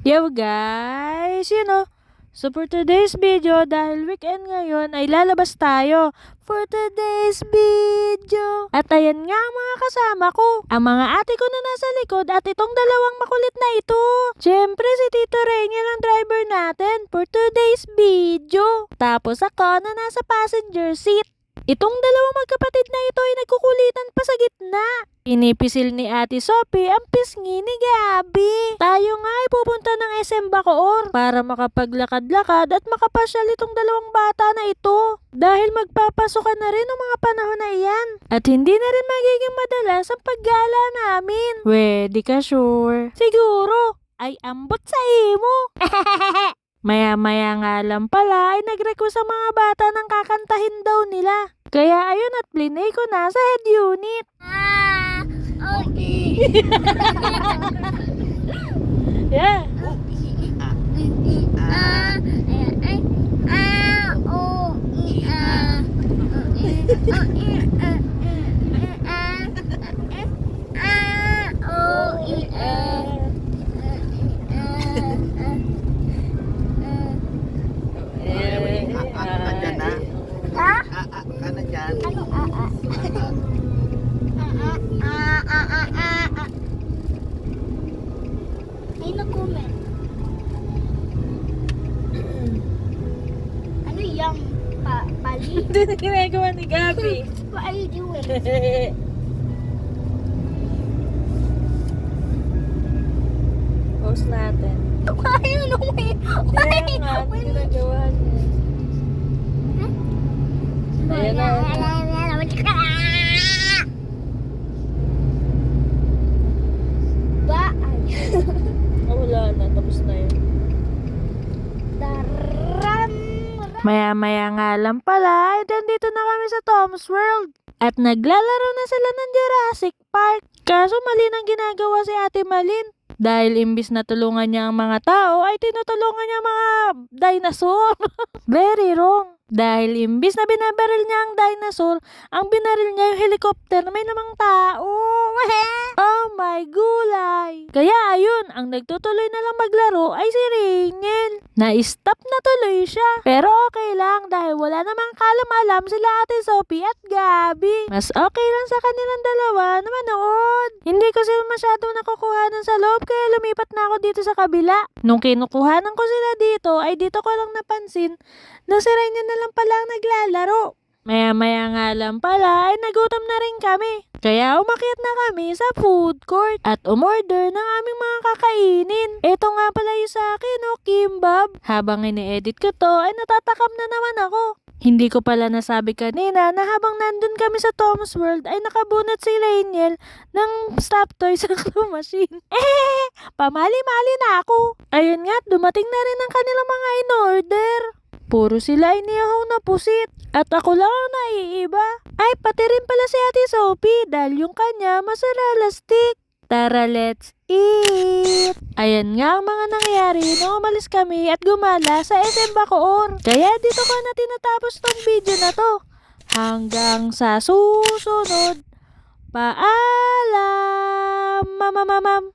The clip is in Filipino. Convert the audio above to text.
Yo guys, so for today's video, dahil weekend ngayon, ay lalabas tayo for today's video. At ayan nga ang mga kasama ko, ang mga ate ko na nasa likod at itong dalawang makulit na ito. Siyempre si Tito Rainiel ang driver natin for today's video. Tapos ako na nasa passenger seat. Itong dalawang magkapatid na ito ay nagkukulitan pa sa gitna. Inipisil ni Ate Sophie ang pisngi ni Gabi. Tayo nga ay pupunta ng SM Bacoor para makapaglakad-lakad at makapasyal itong dalawang bata na ito. Dahil magpapasukan na rin ang mga panahon na iyan. At hindi na rin magiging madalas ang paggala namin. Di ka sure? Siguro, ay ambot sa imo. Maya-maya nga lang pala ay nag-request ang mga bata ng kakantahin daw nila. Kaya ayun at plinay ko na sa head unit. Okay. Yeah. Andyan na? Ka na dyan? Ay, no-comment. Ano yung pali? Ito na ginagawa ni Gabi. What are you doing? Post natin. Why you know me? Kaya nga, ano ginagawa niya? Ayan na. Ba? Wala na, tapos na yun. Daram. Maya-maya nga lang pala, ay nandito na kami sa Tom's World. At naglalaro na sila ng Jurassic Park. Kaso mali nang ginagawa si Ate Malin. Dahil imbis na tulungan niya ang mga tao, ay tinutulungan niya ang mga dinosaur. Very wrong. Dahil imbis na binabaril niya ang dinosaur, ang binaril niya yung helicopter na may namang tao. Oh my gulay. Kaya ayun, ang nagtutuloy na lang maglaro ay si Rainiel. Na-stop na tuloy siya. Pero okay lang dahil wala namang kalam-alam sila Ate Sophie at Gabi. Mas okay lang sa kanilang dalawa na manood. Hindi ko sila masyadong nakukuhanan sa loob kaya lumipat na ako dito sa kabila. Nung kinukuhanan ko sila dito ay dito ko lang napansin na si Rainiel na lang pala ang naglalaro. Maya-maya nga lang pala ay nagutom na rin kami. Kaya umakyat na kami sa food court at umorder ng aming mga kakainin. Ito nga pala yung sa akin, kimbab. Habang ini-edit ko to ay natatakam na naman ako. Hindi ko pala nasabi kanina na habang nandun kami sa Tom's World ay nakabunot si Rainiel ng stop toy sa claw machine. Pamali-mali na ako. Ayun nga, dumating na rin ang kanilang mga in-order. Puro sila inihaw na pusit. At ako lang ang naiiba. Ay, pati rin pala si Ate Sophie dahil yung kanya mozzarella stick. Tara, let's eat! Ayan nga ang mga nangyari nung umalis kami at gumala sa SM Bacoor. Kaya dito ko na tinatapos tong video na to. Hanggang sa susunod. Paalam, mamamamam!